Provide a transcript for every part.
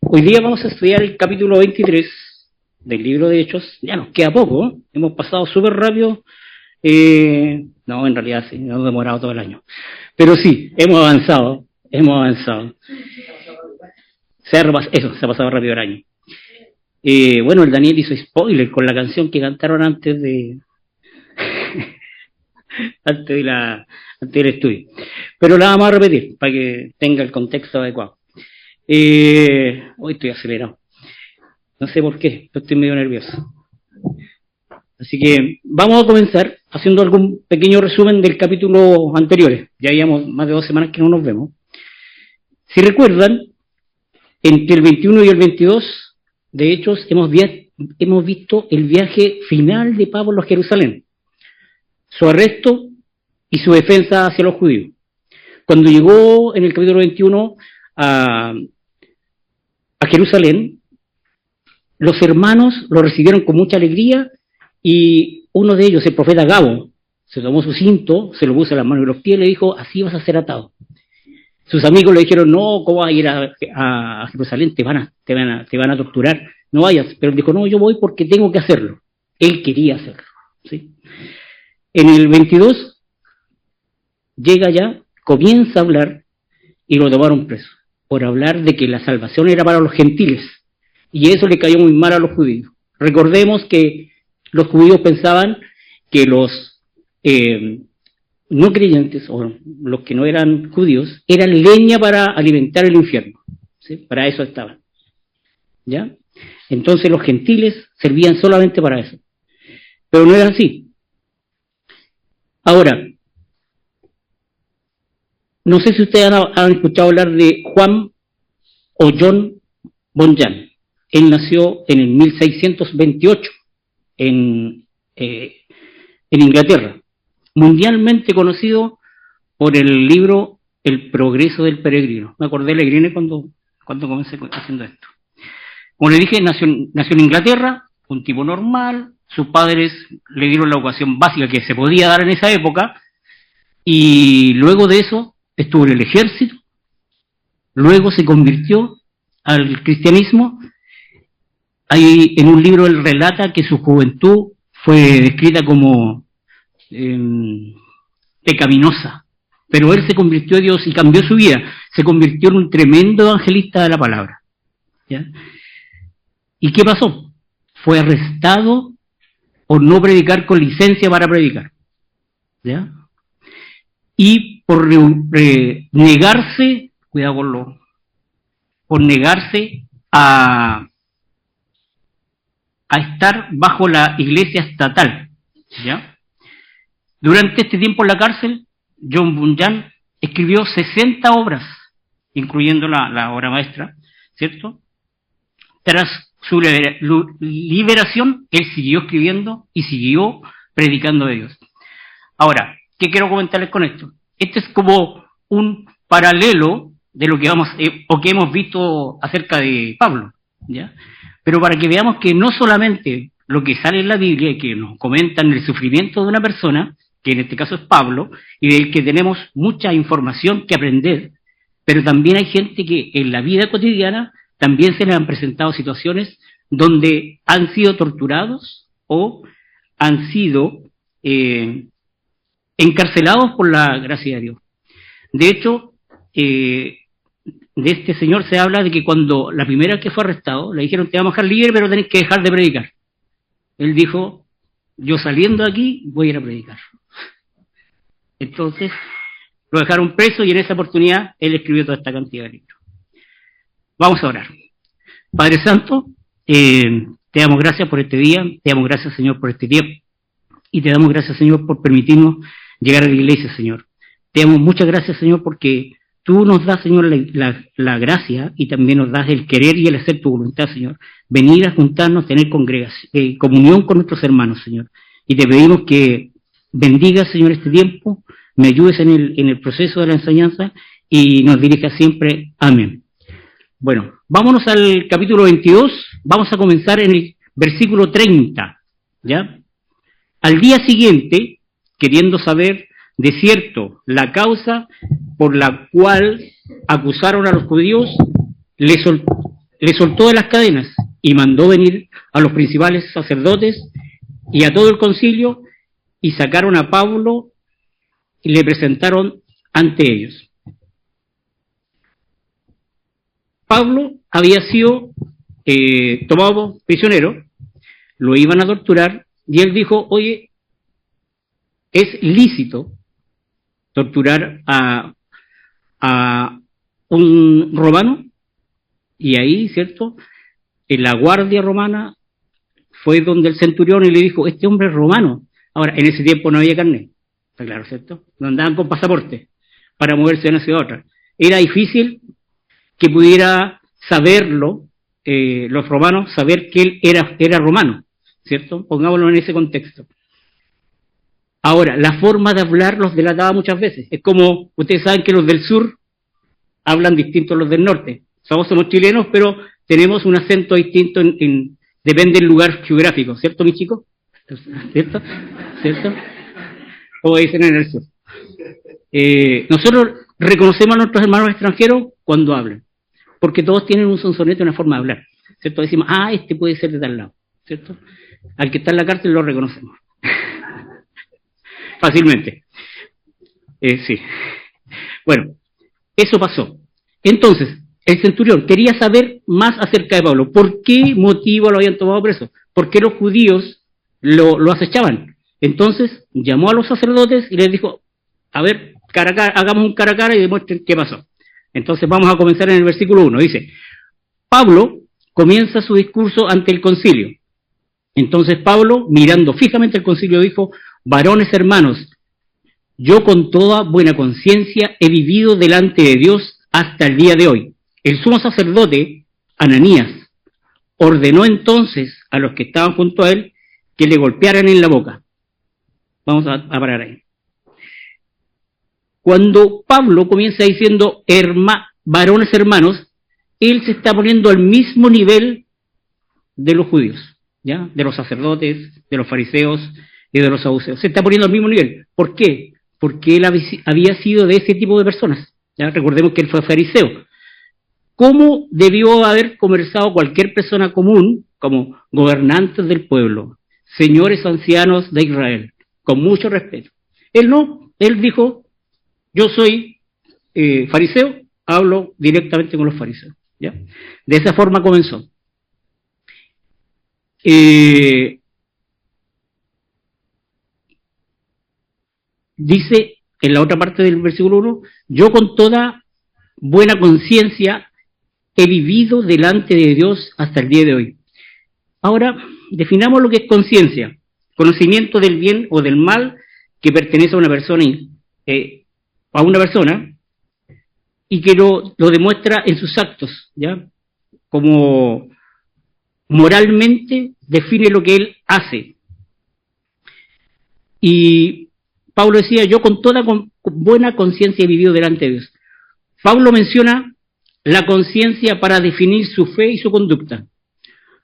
Hoy día vamos a estudiar el capítulo 23 del libro de Hechos. Ya nos queda poco, ¿eh? Hemos pasado súper rápido. No, en realidad sí, nos hemos demorado todo el año. Pero sí, hemos avanzado. Se ha pasado rápido el año. Bueno, el Daniel hizo spoiler con la canción que cantaron antes del estudio. Pero la vamos a repetir para que tenga el contexto adecuado. Hoy estoy acelerado. No sé por qué, pero estoy medio nervioso. Así que vamos a comenzar haciendo algún pequeño resumen del capítulo anteriores. Ya llevamos más de 2 semanas que no nos vemos. Si recuerdan, entre el 21 y el 22 de Hechos hemos visto el viaje final de Pablo a Jerusalén, su arresto y su defensa hacia los judíos. Cuando llegó en el capítulo 21 a Jerusalén, los hermanos lo recibieron con mucha alegría y uno de ellos, el profeta Gabo, se tomó su cinto, se lo puso en las manos y los pies y le dijo: así vas a ser atado. Sus amigos le dijeron: no, ¿cómo vas a ir a Jerusalén? Te van a torturar, no vayas. Pero él dijo: no, yo voy porque tengo que hacerlo. Él quería hacerlo, ¿sí? En el 22 llega ya, comienza a hablar y lo tomaron preso por hablar de que la salvación era para los gentiles, y eso le cayó muy mal a los judíos. Recordemos que los judíos pensaban que los no creyentes, o los que no eran judíos, eran leña para alimentar el infierno, ¿sí? Para eso estaban, ¿ya? Entonces los gentiles servían solamente para eso, pero no era así. Ahora, no sé si ustedes han escuchado hablar de Juan o John Bunyan. Él nació en el 1628 en Inglaterra, mundialmente conocido por el libro El progreso del peregrino. Me acordé de Legrine cuando comencé haciendo esto. Como le dije, nació en Inglaterra, un tipo normal. Sus padres le dieron la educación básica que se podía dar en esa época, y luego de eso estuvo en el ejército, luego se convirtió al cristianismo. Ahí en un libro él relata que su juventud fue descrita como pecaminosa, pero él se convirtió a Dios y cambió su vida, se convirtió en un tremendo evangelista de la palabra, ¿ya? ¿Y qué pasó? Fue arrestado por no predicar con licencia para predicar, ¿ya? Y por negarse, cuidado por negarse a estar bajo la iglesia estatal, ¿ya? Durante este tiempo en la cárcel, John Bunyan escribió 60 obras, incluyendo la obra maestra, ¿cierto? Tras su liberación, él siguió escribiendo y siguió predicando de Dios. Ahora, ¿qué quiero comentarles con esto? Este es como un paralelo de lo que que hemos visto acerca de Pablo, ¿ya? Pero para que veamos que no solamente lo que sale en la Biblia y que nos comentan el sufrimiento de una persona, que en este caso es Pablo, y del que tenemos mucha información que aprender, pero también hay gente que en la vida cotidiana también se les han presentado situaciones donde han sido torturados o han sido encarcelados por la gracia de Dios. De hecho, de este señor se habla de que cuando la primera que fue arrestado le dijeron: te vamos a dejar libre, pero tenés que dejar de predicar. Él dijo: yo saliendo de aquí voy a ir a predicar. Entonces lo dejaron preso y en esa oportunidad él escribió toda esta cantidad de libros. Vamos a orar. Padre Santo, te damos gracias por este día, te damos gracias, Señor, por este tiempo, y te damos gracias, Señor, por permitirnos llegar a la iglesia, Señor. Te damos muchas gracias, Señor, porque tú nos das, Señor, la gracia, y también nos das el querer y el hacer tu voluntad, Señor. Venir a juntarnos, tener comunión con nuestros hermanos, Señor. Y te pedimos que bendigas, Señor, este tiempo, me ayudes en el proceso de la enseñanza y nos dirijas siempre. Amén. Bueno, vámonos al capítulo 22, vamos a comenzar en el versículo 30, ¿ya? Al día siguiente, queriendo saber de cierto la causa por la cual acusaron a los judíos, le soltó de las cadenas y mandó venir a los principales sacerdotes y a todo el concilio, y sacaron a Pablo y le presentaron ante ellos. Pablo había sido tomado prisionero, lo iban a torturar, y él dijo, oye, es lícito torturar a un romano, y ahí, ¿cierto?, en la guardia romana fue donde el centurión y le dijo, este hombre es romano. Ahora, en ese tiempo no había carnet, está claro, ¿cierto? No andaban con pasaporte para moverse de una ciudad a otra. Era difícil que pudiera saberlo, los romanos, saber que él era romano, ¿cierto? Pongámoslo en ese contexto. Ahora, la forma de hablar los delataba muchas veces. Es como, ustedes saben que los del sur hablan distinto a los del norte. Somos chilenos, pero tenemos un acento distinto depende del lugar geográfico, ¿cierto, mis chicos? ¿Cierto? ¿Cierto? Como dicen en el sur. Nosotros reconocemos a nuestros hermanos extranjeros cuando hablan, porque todos tienen un sonsonete, una forma de hablar, ¿cierto? Decimos, este puede ser de tal lado, ¿cierto? Al que está en la cárcel lo reconocemos. Fácilmente. Sí. Bueno, eso pasó. Entonces, el centurión quería saber más acerca de Pablo. ¿Por qué motivo lo habían tomado preso? ¿Por qué los judíos lo acechaban? Entonces, llamó a los sacerdotes y les dijo, a ver, cara a cara, hagamos un cara a cara y demuestren qué pasó. Entonces vamos a comenzar en el versículo 1. Dice, Pablo comienza su discurso ante el concilio. Entonces Pablo, mirando fijamente al concilio, dijo, varones hermanos, yo con toda buena conciencia he vivido delante de Dios hasta el día de hoy. El sumo sacerdote, Ananías, ordenó entonces a los que estaban junto a él que le golpearan en la boca. Vamos a parar ahí. Cuando Pablo comienza diciendo varones hermanos, él se está poniendo al mismo nivel de los judíos, ¿ya? De los sacerdotes, de los fariseos y de los saduceos. Se está poniendo al mismo nivel. ¿Por qué? Porque él había sido de ese tipo de personas. ¿Ya? Recordemos que él fue fariseo. ¿Cómo debió haber conversado cualquier persona común como gobernantes del pueblo, señores ancianos de Israel, con mucho respeto? Él no, él dijo, yo soy fariseo, hablo directamente con los fariseos. ¿Ya? De esa forma comenzó. Dice en la otra parte del versículo 1, yo con toda buena conciencia he vivido delante de Dios hasta el día de hoy. Ahora, definamos lo que es conciencia. Conocimiento del bien o del mal que pertenece a una persona, y que lo demuestra en sus actos, ¿ya? Como moralmente define lo que él hace. Y Pablo decía, yo con toda buena conciencia he vivido delante de Dios. Pablo menciona la conciencia para definir su fe y su conducta,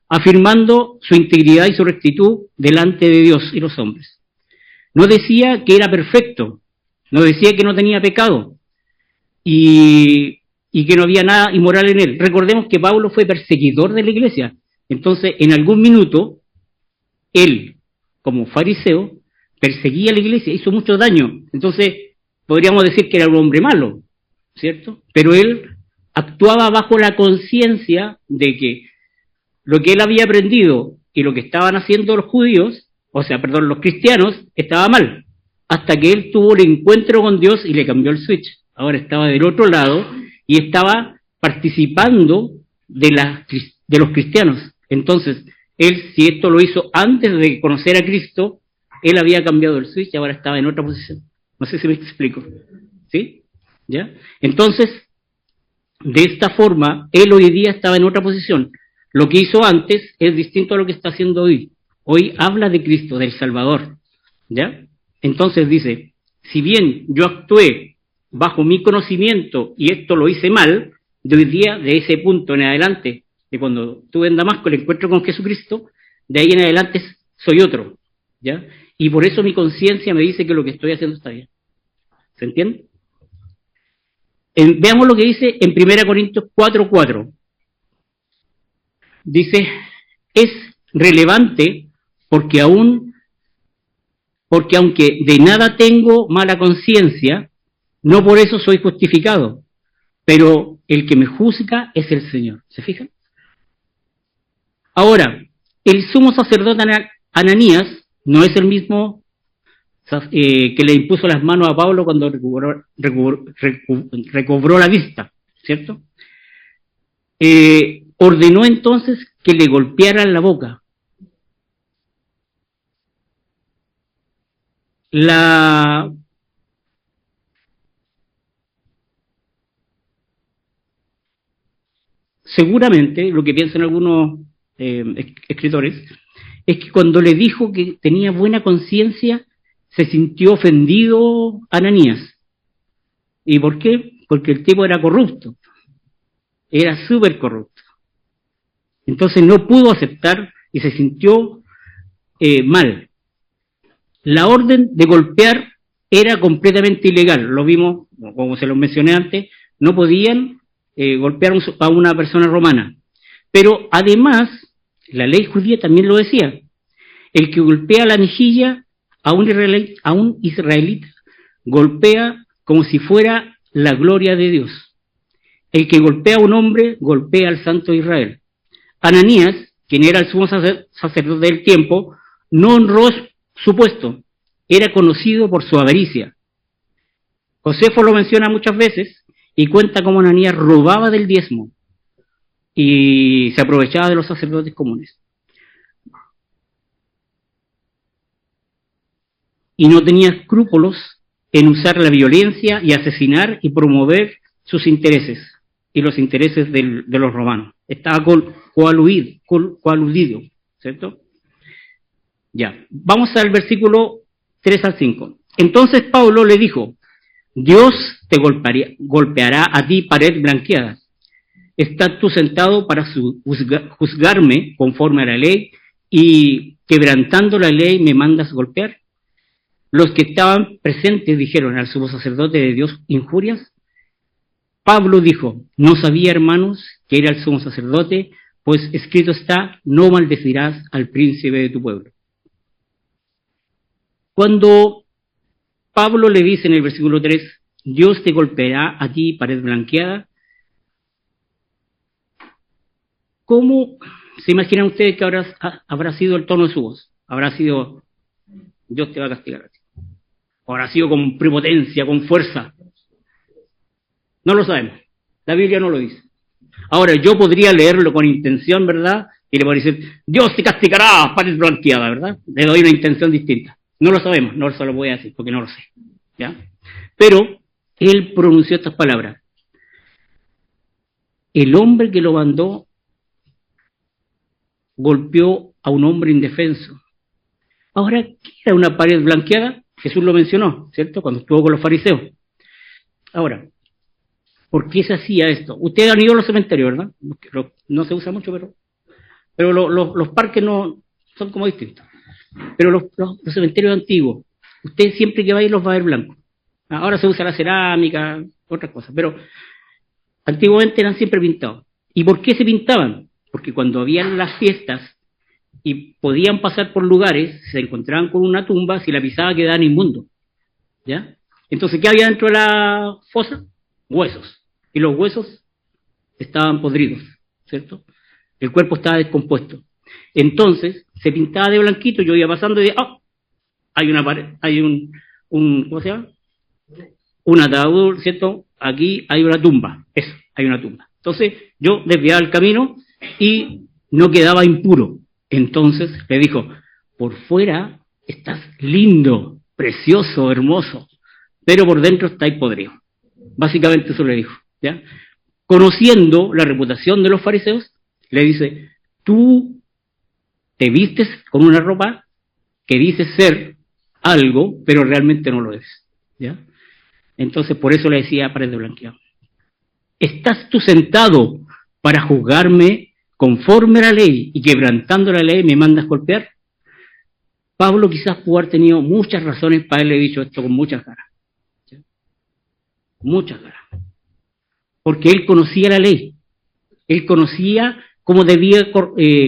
afirmando su integridad y su rectitud delante de Dios y los hombres. No decía que era perfecto, no decía que no tenía pecado y que no había nada inmoral en él. Recordemos que Pablo fue perseguidor de la iglesia, entonces en algún minuto él, como fariseo, perseguía a la iglesia, hizo mucho daño, entonces podríamos decir que era un hombre malo, ¿cierto? Pero él actuaba bajo la conciencia de que lo que él había aprendido y lo que estaban haciendo los judíos, los cristianos, estaba mal, hasta que él tuvo el encuentro con Dios y le cambió el switch. Ahora estaba del otro lado y estaba participando de los cristianos. Entonces, él, si esto lo hizo antes de conocer a Cristo, él había cambiado el switch y ahora estaba en otra posición. No sé si me explico. ¿Sí? ¿Ya? Entonces, de esta forma, él hoy día estaba en otra posición. Lo que hizo antes es distinto a lo que está haciendo hoy. Hoy habla de Cristo, del Salvador. ¿Ya? Entonces dice, si bien yo actué bajo mi conocimiento y esto lo hice mal, de hoy día, de ese punto en adelante, de cuando estuve en Damasco, el encuentro con Jesucristo, de ahí en adelante soy otro. ¿Ya? Y por eso mi conciencia me dice que lo que estoy haciendo está bien. ¿Se entiende? Veamos lo que dice en 1 Corintios 4:4. Dice, es relevante porque aunque de nada tengo mala conciencia, no por eso soy justificado, pero el que me juzga es el Señor. ¿Se fijan? Ahora, el sumo sacerdote Ananías no es el mismo que le impuso las manos a Pablo cuando recobró la vista, ¿cierto? Ordenó entonces que le golpearan la boca. Seguramente, lo que piensan algunos escritores, es que cuando le dijo que tenía buena conciencia, se sintió ofendido Ananías. ¿Y por qué? Porque el tipo era corrupto. Era súper corrupto. Entonces no pudo aceptar y se sintió mal. La orden de golpear era completamente ilegal. Lo vimos, como se lo mencioné antes, no podían golpear a una persona romana. Pero además, la ley judía también lo decía. El que golpea la mejilla a un israelita golpea como si fuera la gloria de Dios. El que golpea a un hombre golpea al santo de Israel. Ananías, quien era el sumo sacerdote del tiempo, no honró su puesto. Era conocido por su avaricia. Josefo lo menciona muchas veces y cuenta cómo Ananías robaba del diezmo y se aprovechaba de los sacerdotes comunes. Y no tenía escrúpulos en usar la violencia y asesinar y promover sus intereses y los intereses de los romanos. Estaba coaludido, ¿cierto? Ya, vamos al versículo 3 al 5. Entonces Pablo le dijo, Dios te golpeará a ti pared blanqueada. ¿Estás tú sentado para juzgarme conforme a la ley y quebrantando la ley me mandas golpear? Los que estaban presentes dijeron al sumo sacerdote de Dios injurias. Pablo dijo, no sabía, hermanos, que era el sumo sacerdote, pues escrito está, no maldecirás al príncipe de tu pueblo. Cuando Pablo le dice en el versículo 3, Dios te golpeará a ti pared blanqueada, ¿cómo se imaginan ustedes que habrá sido el tono de su voz? ¿Habrá sido, Dios te va a castigar a ti? ¿O habrá sido con prepotencia, con fuerza? No lo sabemos. La Biblia no lo dice. Ahora, yo podría leerlo con intención, ¿verdad? Y le podría decir, Dios te castigará, pared blanqueada, ¿verdad? Le doy una intención distinta. No lo sabemos, no se lo voy a decir, porque no lo sé. ¿Ya? Pero, él pronunció estas palabras. El hombre que lo mandó golpeó a un hombre indefenso. Ahora, ¿qué era una pared blanqueada? Jesús lo mencionó, ¿cierto? Cuando estuvo con los fariseos. Ahora, ¿por qué se hacía esto? Ustedes han ido a los cementerios, ¿verdad? No se usa mucho, pero los parques no son como distintos. Pero los cementerios antiguos, usted siempre que va a ir los va a ver blancos. Ahora se usa la cerámica, otras cosas, pero antiguamente eran siempre pintados. ¿Y por qué se pintaban? Porque cuando habían las fiestas y podían pasar por lugares, se encontraban con una tumba, si la pisaba quedaban inmundos. ¿Ya? Entonces, ¿qué había dentro de la fosa? Huesos. Y los huesos estaban podridos, ¿cierto? El cuerpo estaba descompuesto. Entonces, se pintaba de blanquito, yo iba pasando y decía, ¡oh! Hay una pared, hay ¿cómo se llama? Un ataúd, ¿cierto? Aquí hay una tumba, eso, hay una tumba. Entonces, yo desviaba el camino y no quedaba impuro. Entonces, le dijo, por fuera estás lindo, precioso, hermoso, pero por dentro estáis podrido. Básicamente eso le dijo, ¿ya? Conociendo la reputación de los fariseos, le dice, tú te vistes con una ropa que dice ser algo, pero realmente no lo es, ¿ya? Entonces, por eso le decía pared de blanqueado. ¿Estás tú sentado para juzgarme conforme a la ley y quebrantando la ley me mandas golpear? Pablo quizás pudo haber tenido muchas razones para haberle dicho esto con muchas ganas. ¿Sí? Muchas ganas. porque él conocía la ley, él conocía cómo debía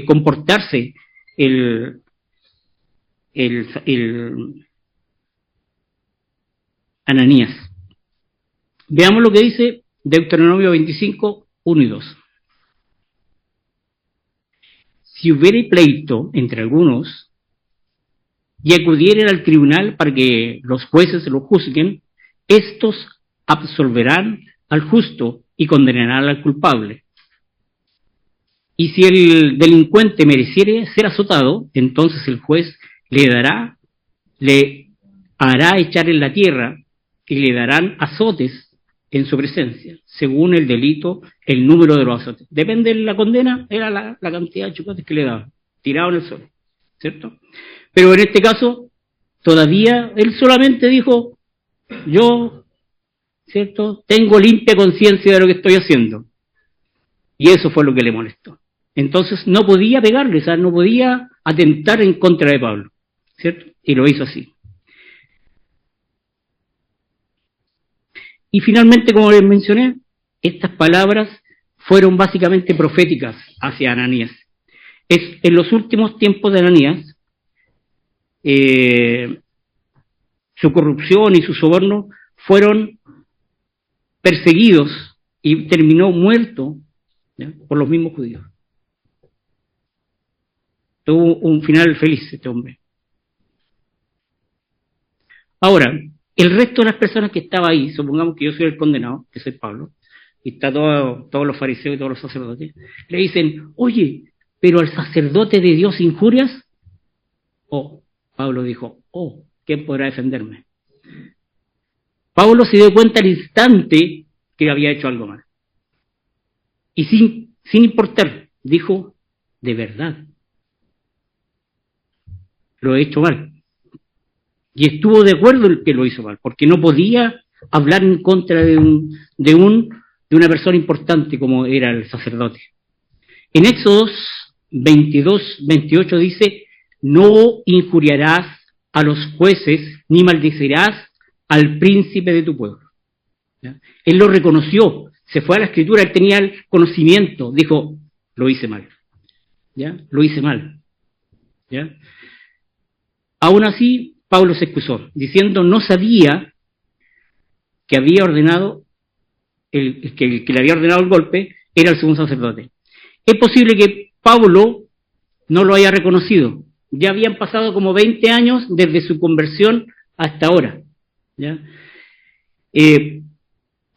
comportarse el Ananías. Veamos lo que dice Deuteronomio 25, 1 y 2. Si hubiere pleito entre algunos y acudieren al tribunal para que los jueces lo juzguen, estos absolverán al justo y condenarán al culpable. Y si el delincuente mereciere ser azotado, entonces el juez le hará echar en la tierra y le darán azotes en su presencia, según el delito, el número de los azotes. Depende de la condena, era la cantidad de chocotes que le daban, tirado en el suelo, ¿cierto? Pero en este caso, todavía él solamente dijo, yo, ¿cierto?, tengo limpia conciencia de lo que estoy haciendo. Y eso fue lo que le molestó. Entonces no podía pegarle, o sea, no podía atentar en contra de Pablo, ¿cierto? Y lo hizo así. Y finalmente, como les mencioné, estas palabras fueron básicamente proféticas hacia Ananías. Es en los últimos tiempos de Ananías, su corrupción y su soborno fueron perseguidos y terminó muerto, ¿ya?, por los mismos judíos. Tuvo un final feliz este hombre. Ahora, el resto de las personas que estaban ahí, supongamos que yo soy el condenado, que soy Pablo, y está todos los fariseos y todos los sacerdotes, le dicen, oye, pero al sacerdote de Dios injurias. Oh, Pablo dijo, oh, ¿quién podrá defenderme? Pablo se dio cuenta al instante que había hecho algo mal. Y sin importar, dijo, de verdad, lo he hecho mal. Y estuvo de acuerdo en que lo hizo mal, porque no podía hablar en contra de una persona importante como era el sacerdote. En Éxodos 22, 28 dice, no injuriarás a los jueces, ni maldecirás al príncipe de tu pueblo. ¿Ya? Él lo reconoció, se fue a la escritura, él tenía el conocimiento, dijo, lo hice mal. ¿Ya? Lo hice mal. ¿Ya? Aún así, Pablo se excusó, diciendo no sabía que había ordenado, que le había ordenado el golpe era el sumo sacerdote. Es posible que Pablo no lo haya reconocido. Ya habían pasado como 20 años desde su conversión hasta ahora. ¿Ya?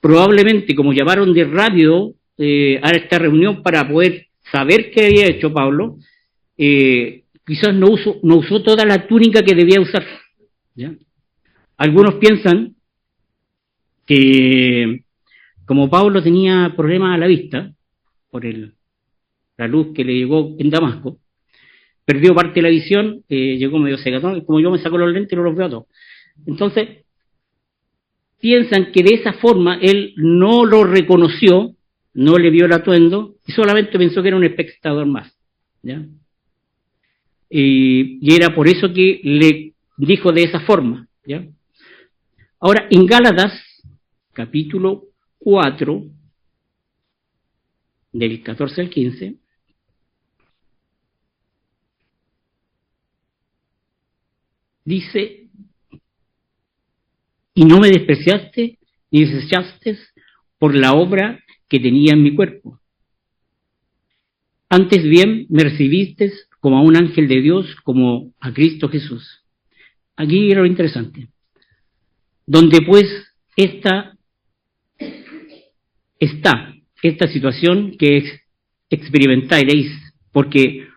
Probablemente, como llamaron de radio a esta reunión para poder saber qué había hecho Pablo, quizás no usó toda la túnica que debía usar. ¿Ya? Algunos piensan que como Pablo tenía problemas a la vista por la luz que le llegó en Damasco, perdió parte de la visión, llegó medio cegatón, y como yo me saco los lentes no los veo a todos. Entonces piensan que de esa forma él no lo reconoció, no le vio el atuendo y solamente pensó que era un espectador más. ¿Ya? Y era por eso que le dijo de esa forma. ¿Ya? Ahora, en Gálatas, capítulo 4, del 14 al 15, dice, y no me despreciaste ni desechaste por la obra que tenía en mi cuerpo. Antes bien me recibiste como a un ángel de Dios, como a Cristo Jesús. Aquí era lo interesante. Donde pues está esta situación que experimentaréis, porque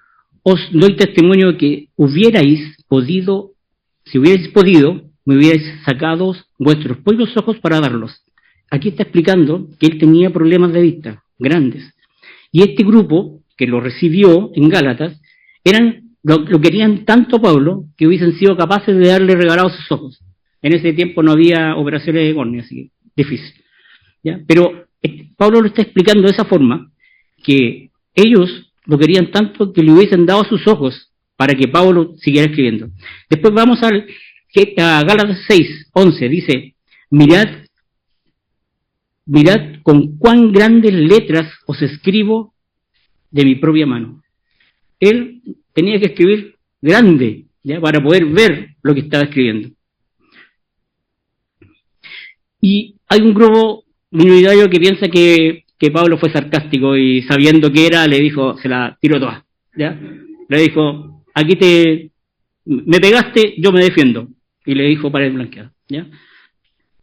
os doy testimonio de que si hubierais podido, me hubierais sacado vuestros propios ojos para darlos. Aquí está explicando que él tenía problemas de vista grandes. Y este grupo que lo recibió en Gálatas, lo querían tanto a Pablo que hubiesen sido capaces de darle regalados sus ojos. En ese tiempo no había operaciones de córnea, así que difícil. ¿Ya? Pero Pablo lo está explicando de esa forma, que ellos lo querían tanto que le hubiesen dado sus ojos para que Pablo siguiera escribiendo. Después vamos a Gálatas 6, 11, dice, mirad mirad con cuán grandes letras os escribo de mi propia mano. Él tenía que escribir grande, ¿ya?, para poder ver lo que estaba escribiendo. Y hay un grupo minoritario que piensa que Pablo fue sarcástico y sabiendo que era, le dijo, se la tiró toda, ¿ya? Le dijo, aquí me pegaste, yo me defiendo. Y le dijo pared blanqueada, ¿ya?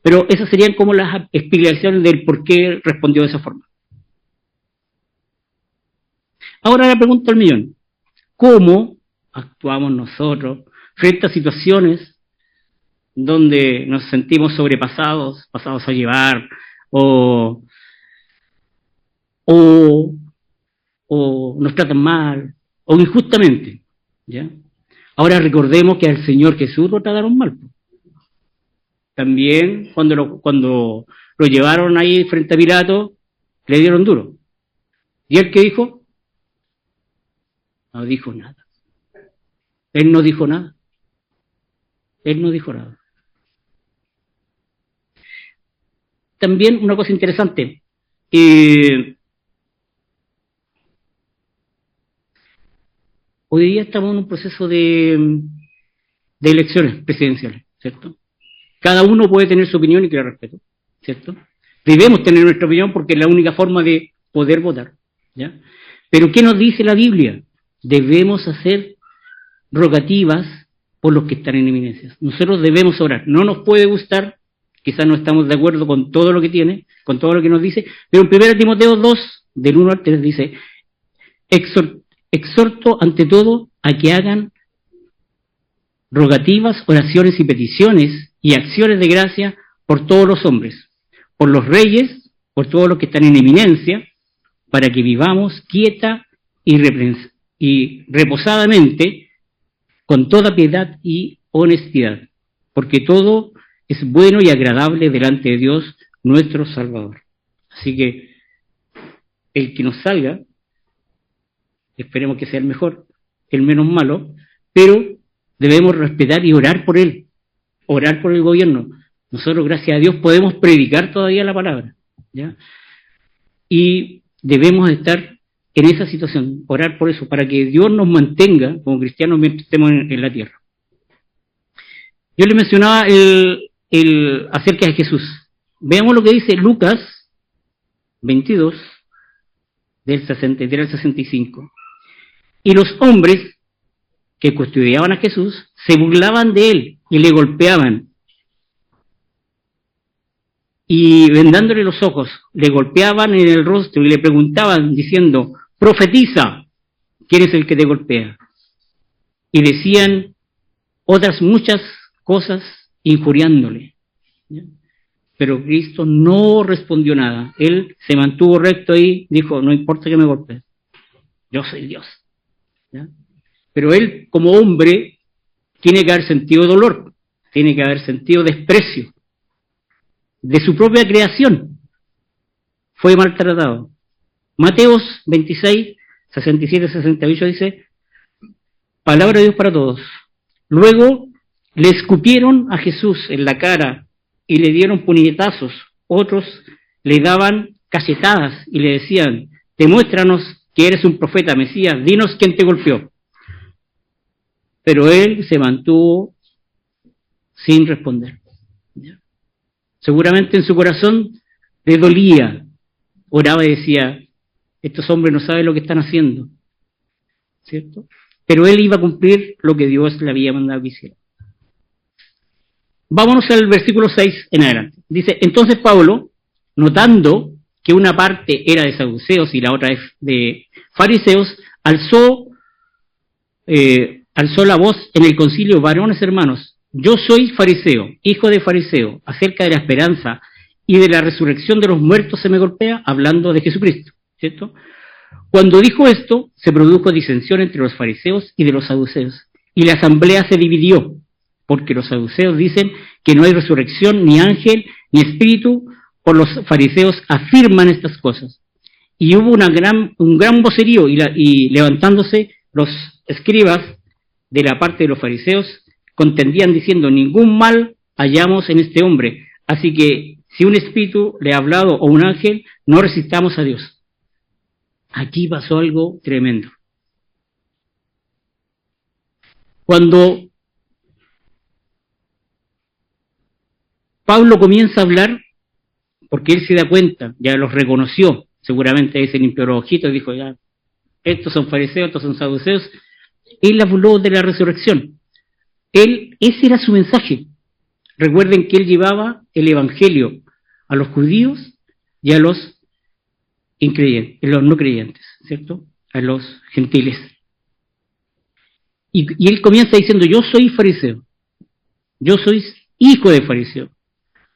Pero esas serían como las explicaciones del por qué respondió de esa forma. Ahora la pregunta del millón. ¿Cómo actuamos nosotros frente a situaciones donde nos sentimos sobrepasados, pasados a llevar, o nos tratan mal, o injustamente, ¿ya? Ahora recordemos que al Señor Jesús lo trataron mal. También cuando lo llevaron ahí frente a Pilato, le dieron duro. ¿Y él qué dijo? No dijo nada. Él no dijo nada. Él no dijo nada. También una cosa interesante. Hoy día estamos en un proceso de elecciones presidenciales, ¿cierto? Cada uno puede tener su opinión y que la respeto, ¿cierto? Debemos tener nuestra opinión porque es la única forma de poder votar, ¿ya? Pero ¿qué nos dice la Biblia? Debemos hacer rogativas por los que están en eminencias. Nosotros debemos orar. No nos puede gustar, quizás no estamos de acuerdo con todo lo que tiene, con todo lo que nos dice, pero en 1 Timoteo 2, del 1 al 3 dice, exhorto ante todo a que hagan rogativas, oraciones y peticiones y acciones de gracia por todos los hombres, por los reyes, por todos los que están en eminencia, para que vivamos quieta y reposadamente, con toda piedad y honestidad, porque todo es bueno y agradable delante de Dios, nuestro Salvador. Así que el que nos salga, esperemos que sea el mejor, el menos malo, pero debemos respetar y orar por él, orar por el gobierno. Nosotros, gracias a Dios, podemos predicar todavía la palabra, ¿ya? Y debemos estar en esa situación, orar por eso, para que Dios nos mantenga como cristianos mientras estemos en la tierra. Yo le mencionaba acerca de Jesús. Veamos lo que dice Lucas 22, del 63 al 65. Y los hombres que custodiaban a Jesús se burlaban de él y le golpeaban. Y vendándole los ojos, le golpeaban en el rostro y le preguntaban diciendo, profetiza, ¿quién es el que te golpea? Y decían otras muchas cosas injuriándole. ¿Ya? Pero Cristo no respondió nada. Él se mantuvo recto ahí, dijo, no importa que me golpeen, yo soy Dios. ¿Ya? Pero él, como hombre, tiene que haber sentido dolor, tiene que haber sentido desprecio de su propia creación. Fue maltratado. Mateos 26, 67, 68 dice, palabra de Dios para todos. Luego le escupieron a Jesús en la cara y le dieron puñetazos. Otros le daban cachetadas y le decían, demuéstranos que eres un profeta, Mesías, dinos quién te golpeó. Pero él se mantuvo sin responder. ¿Ya? Seguramente en su corazón le dolía, oraba y decía, estos hombres no saben lo que están haciendo, ¿cierto? Pero él iba a cumplir lo que Dios le había mandado que hiciera. Vámonos al versículo 6 en adelante. Dice, entonces Pablo, notando que una parte era de saduceos y la otra es de fariseos, alzó la voz en el concilio, varones hermanos, yo soy fariseo, hijo de fariseo, acerca de la esperanza y de la resurrección de los muertos se me golpea, hablando de Jesucristo, ¿cierto? Cuando dijo esto, se produjo disensión entre los fariseos y de los saduceos, y la asamblea se dividió, porque los saduceos dicen que no hay resurrección, ni ángel, ni espíritu, por los fariseos afirman estas cosas. Y hubo un gran vocerío, y levantándose los escribas de la parte de los fariseos, contendían diciendo, ningún mal hallamos en este hombre, así que Si un espíritu le ha hablado o un ángel, no resistamos a Dios. Aquí pasó algo tremendo. Cuando Pablo comienza a hablar, porque él se da cuenta, ya los reconoció, seguramente ahí se limpió los ojitos y dijo, ya, estos son fariseos, estos son saduceos. Él habló de la resurrección. Ese era su mensaje. Recuerden que él llevaba el evangelio a los judíos y a los increyentes, a los no creyentes, ¿cierto? A los gentiles. Y él comienza diciendo, yo soy fariseo, yo soy hijo de fariseo.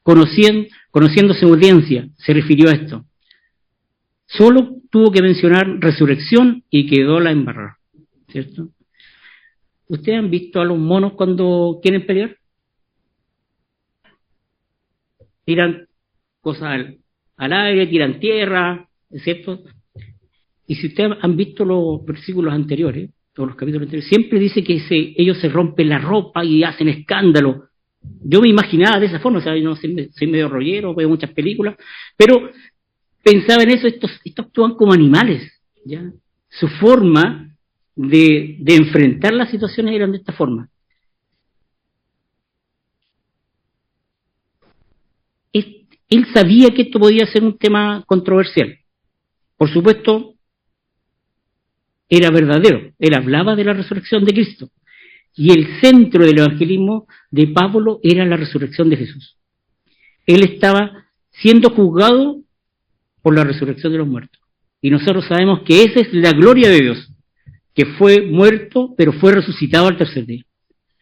Conociendo su audiencia, se refirió a esto. Solo tuvo que mencionar resurrección y quedó la embarrada, ¿cierto? ¿Ustedes han visto a los monos cuando quieren pelear? Tiran cosas al aire, tiran tierra, ¿cierto? Y si ustedes han visto los versículos anteriores, o los capítulos anteriores, siempre dice que ellos se rompen la ropa y hacen escándalo. Yo me imaginaba de esa forma, o sea, yo no soy medio rollero, veo muchas películas, pero pensaba en eso, estos actúan como animales, ¿ya? Su forma de enfrentar las situaciones eran de esta forma. Él sabía que esto podía ser un tema controversial. Por supuesto, era verdadero. Él hablaba de la resurrección de Cristo. Y el centro del evangelismo de Pablo era la resurrección de Jesús. Él estaba siendo juzgado por la resurrección de los muertos. Y nosotros sabemos que esa es la gloria de Dios, que fue muerto, pero fue resucitado al tercer día.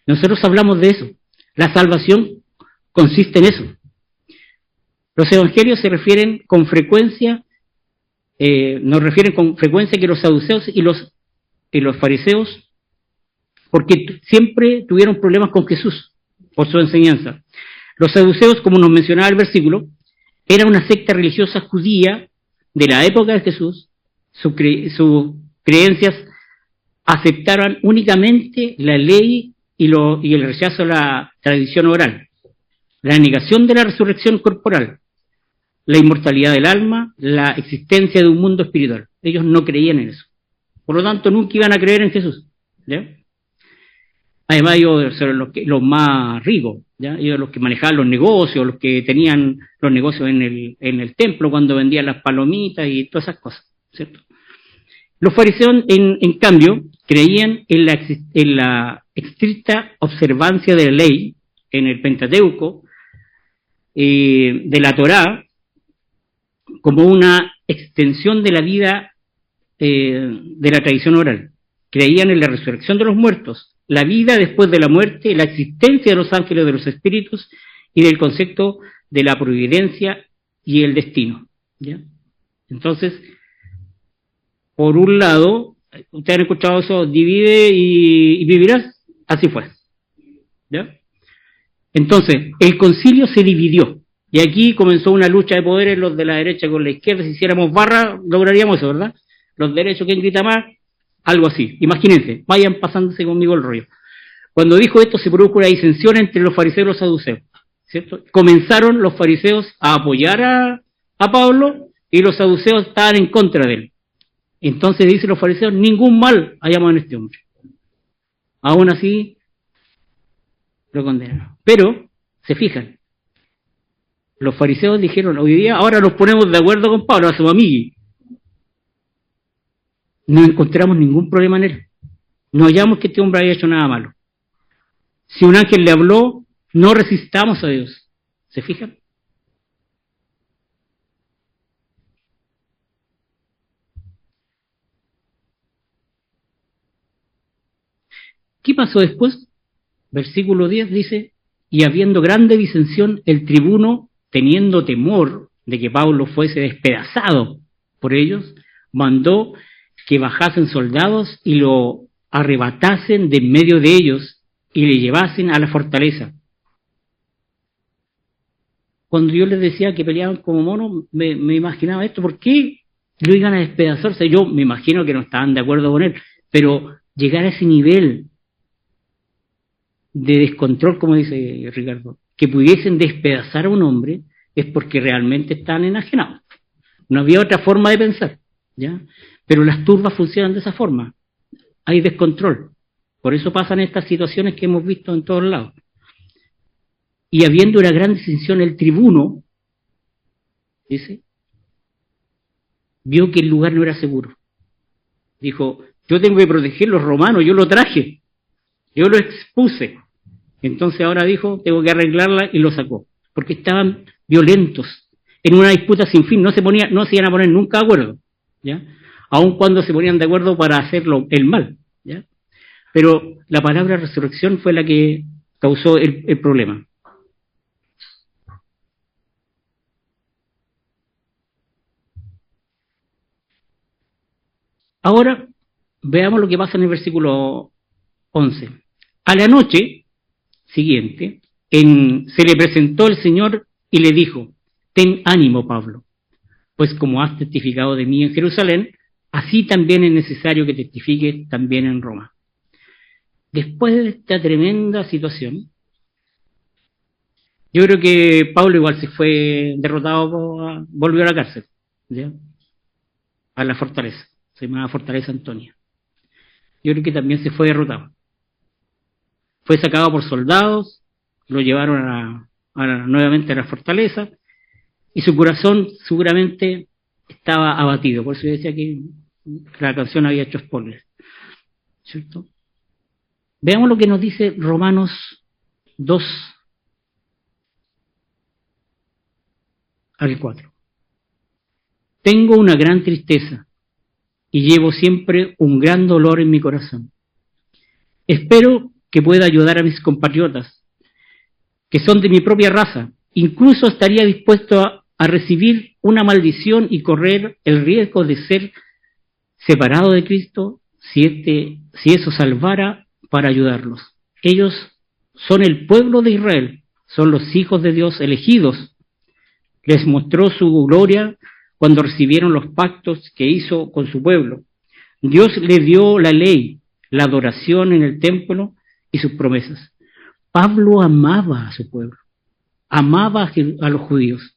Nosotros hablamos de eso. La salvación consiste en eso. Los evangelios se refieren con frecuencia, nos refieren con frecuencia que los saduceos y los fariseos, porque siempre tuvieron problemas con Jesús por su enseñanza. Los saduceos, como nos mencionaba el versículo, era una secta religiosa judía de la época de Jesús. Sus creencias aceptaban únicamente la ley y el rechazo a la tradición oral, la negación de la resurrección corporal, la inmortalidad del alma, la existencia de un mundo espiritual. Ellos no creían en eso. Por lo tanto, nunca iban a creer en Jesús, ¿ya? Además, ellos eran los más ricos, ¿ya? Ellos los que manejaban los negocios, los que tenían los negocios en el templo cuando vendían las palomitas y todas esas cosas, ¿cierto? Los fariseos, en cambio, creían en la estricta observancia de la ley, en el Pentateuco, de la Torá, como una extensión de la vida de la tradición oral. Creían en la resurrección de los muertos, la vida después de la muerte, la existencia de los ángeles, de los espíritus y del concepto de la providencia y el destino, ¿ya? Entonces, por un lado, ustedes han escuchado eso, divide y vivirás, así fue, ¿ya? Entonces, el concilio se dividió, y aquí comenzó una lucha de poderes, los de la derecha con la izquierda. Si hiciéramos barra, lograríamos eso, ¿verdad? Los derechos, ¿quién grita más? Algo así. Imagínense, vayan pasándose conmigo el rollo. Cuando dijo esto, se produjo una disensión entre los fariseos y los saduceos, ¿cierto? Comenzaron los fariseos a apoyar a Pablo y los saduceos estaban en contra de él. Entonces dicen los fariseos, ningún mal hayamos en este hombre. Aún así, lo condenaron. Pero, se fijan, los fariseos dijeron, hoy día, ahora nos ponemos de acuerdo con Pablo, hacemos amigos. No encontramos ningún problema en él. No hallamos que este hombre haya hecho nada malo. Si un ángel le habló, no resistamos a Dios. ¿Se fijan? ¿Qué pasó después? Versículo 10 dice, y habiendo grande disensión, el tribuno, teniendo temor de que Pablo fuese despedazado por ellos, mandó que bajasen soldados y lo arrebatasen de en medio de ellos y le llevasen a la fortaleza. Cuando yo les decía que peleaban como monos, me imaginaba esto. ¿Por qué lo iban a despedazar? O sea, yo me imagino que no estaban de acuerdo con él, pero llegar a ese nivel de descontrol, como dice Ricardo, que pudiesen despedazar a un hombre, es porque realmente están enajenados. No había otra forma de pensar, ¿ya? Pero las turbas funcionan de esa forma. Hay descontrol. Por eso pasan estas situaciones que hemos visto en todos lados. Y habiendo una gran distinción, el tribuno, dice, vio que el lugar no era seguro. Dijo, yo tengo que proteger a los romanos, yo lo traje, yo lo expuse. Entonces ahora dijo, tengo que arreglarla, y lo sacó. Porque estaban violentos, en una disputa sin fin, no se iban a poner nunca de acuerdo, ¿ya? Aun cuando se ponían de acuerdo para hacerlo el mal, ¿ya? Pero la palabra resurrección fue la que causó el problema. Ahora veamos lo que pasa en el versículo 11. A la noche siguiente, se le presentó el Señor y le dijo, ten ánimo, Pablo, pues como has testificado de mí en Jerusalén, así también es necesario que testifiques también en Roma. Después de esta tremenda situación, yo creo que Pablo igual se fue derrotado, volvió a la cárcel, ¿ya? A la fortaleza, se llamaba Fortaleza Antonia. Yo creo que también se fue derrotado. Fue sacado por soldados, lo llevaron nuevamente a la fortaleza, y su corazón seguramente estaba abatido. Por eso yo decía que la canción había hecho spoiler, ¿cierto? Veamos lo que nos dice Romanos 2 al 4. Tengo una gran tristeza y llevo siempre un gran dolor en mi corazón. Espero que pueda ayudar a mis compatriotas, que son de mi propia raza. Incluso estaría dispuesto a recibir una maldición y correr el riesgo de ser separado de Cristo si eso salvara para ayudarlos. Ellos son el pueblo de Israel, son los hijos de Dios elegidos. Les mostró su gloria cuando recibieron los pactos que hizo con su pueblo. Dios les dio la ley, la adoración en el templo y sus promesas. Pablo amaba a su pueblo, amaba a los judíos.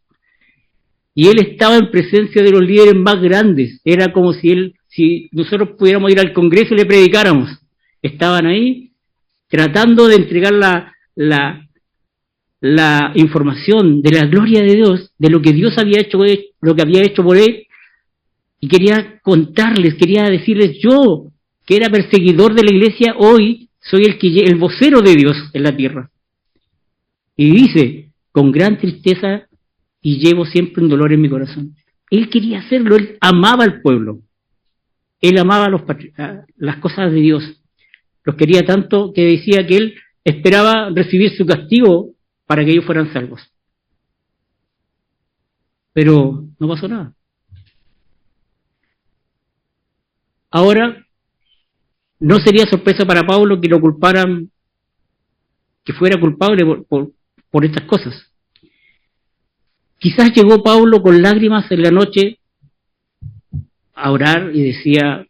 Y él estaba en presencia de los líderes más grandes. Era como si nosotros pudiéramos ir al Congreso y le predicáramos. Estaban ahí tratando de entregar la información de la gloria de Dios, de lo que Dios había hecho, lo que había hecho por él, y quería contarles, quería decirles, yo, que era perseguidor de la iglesia, hoy soy el vocero de Dios en la tierra. Y dice, con gran tristeza, y llevo siempre un dolor en mi corazón. Él quería hacerlo, él amaba al pueblo, él amaba las cosas de Dios, los quería tanto que decía que él esperaba recibir su castigo para que ellos fueran salvos. Pero no pasó nada. Ahora, no sería sorpresa para Pablo que lo culparan, que fuera culpable por estas cosas. Quizás llegó Pablo con lágrimas en la noche a orar y decía,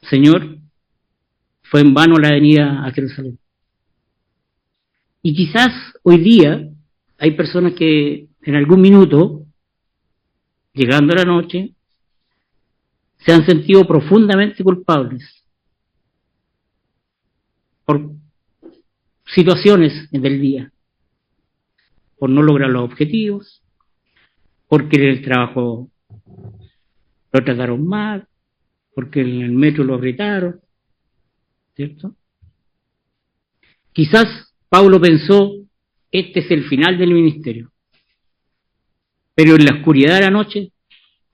Señor, fue en vano la venida a Jerusalén. Y quizás hoy día hay personas que en algún minuto, llegando a la noche, se han sentido profundamente culpables por situaciones del día, por no lograr los objetivos, porque en el trabajo lo trataron mal, porque en el metro lo apretaron, ¿cierto? Quizás Pablo pensó, este es el final del ministerio. Pero en la oscuridad de la noche,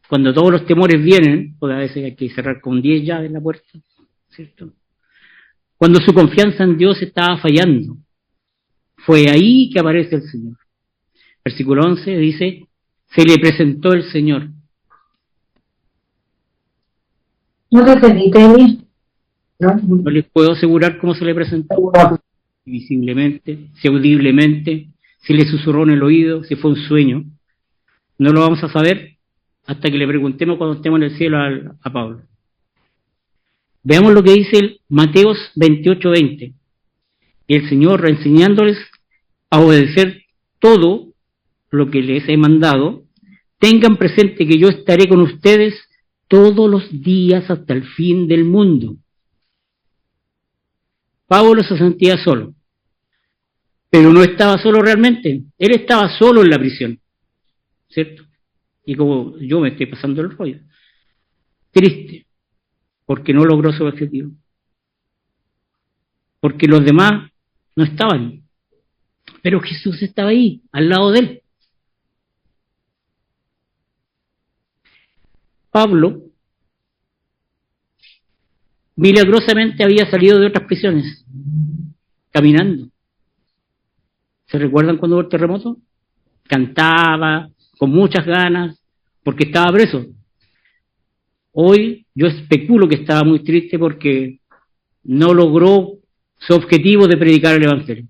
cuando todos los temores vienen, porque a veces hay que cerrar con 10 llaves la puerta, ¿cierto? Cuando su confianza en Dios estaba fallando, fue ahí que aparece el Señor. Versículo 11 dice, se le presentó el Señor. ¿No te entendiste, Eli? No les puedo asegurar cómo se le presentó. Si visiblemente, si audiblemente, si le susurró en el oído, si fue un sueño. No lo vamos a saber hasta que le preguntemos cuando estemos en el cielo a Pablo. Veamos lo que dice el Mateos 28:20. Y el Señor, enseñándoles a obedecer todo lo que les he mandado, tengan presente que yo estaré con ustedes todos los días hasta el fin del mundo. Pablo se sentía solo, pero no estaba solo realmente, él estaba solo en la prisión, ¿cierto? Y como yo me estoy pasando el rollo, triste, porque no logró su objetivo, porque los demás no estaban, pero Jesús estaba ahí, al lado de él. Pablo milagrosamente había salido de otras prisiones, caminando. ¿Se recuerdan cuando hubo el terremoto? Cantaba con muchas ganas, porque estaba preso. Hoy yo especulo que estaba muy triste porque no logró su objetivo de predicar el Evangelio.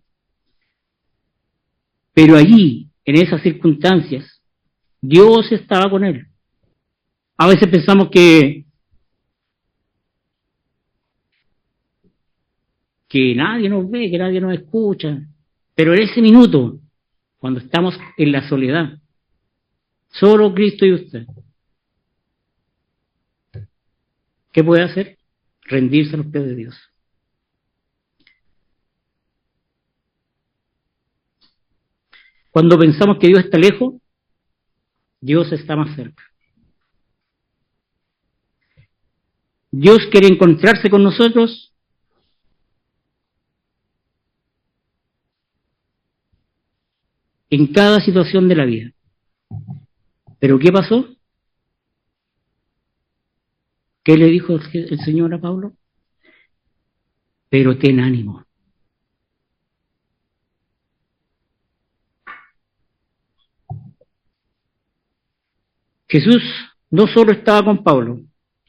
Pero allí, en esas circunstancias, Dios estaba con él. A veces pensamos que nadie nos ve, que nadie nos escucha, pero en ese minuto, cuando estamos en la soledad, solo Cristo y usted, ¿qué puede hacer? Rendirse a los pies de Dios. Cuando pensamos que Dios está lejos, Dios está más cerca. Dios quiere encontrarse con nosotros en cada situación de la vida. ¿Pero qué pasó? ¿Qué le dijo el Señor a Pablo? Pero ten ánimo. Jesús no solo estaba con Pablo,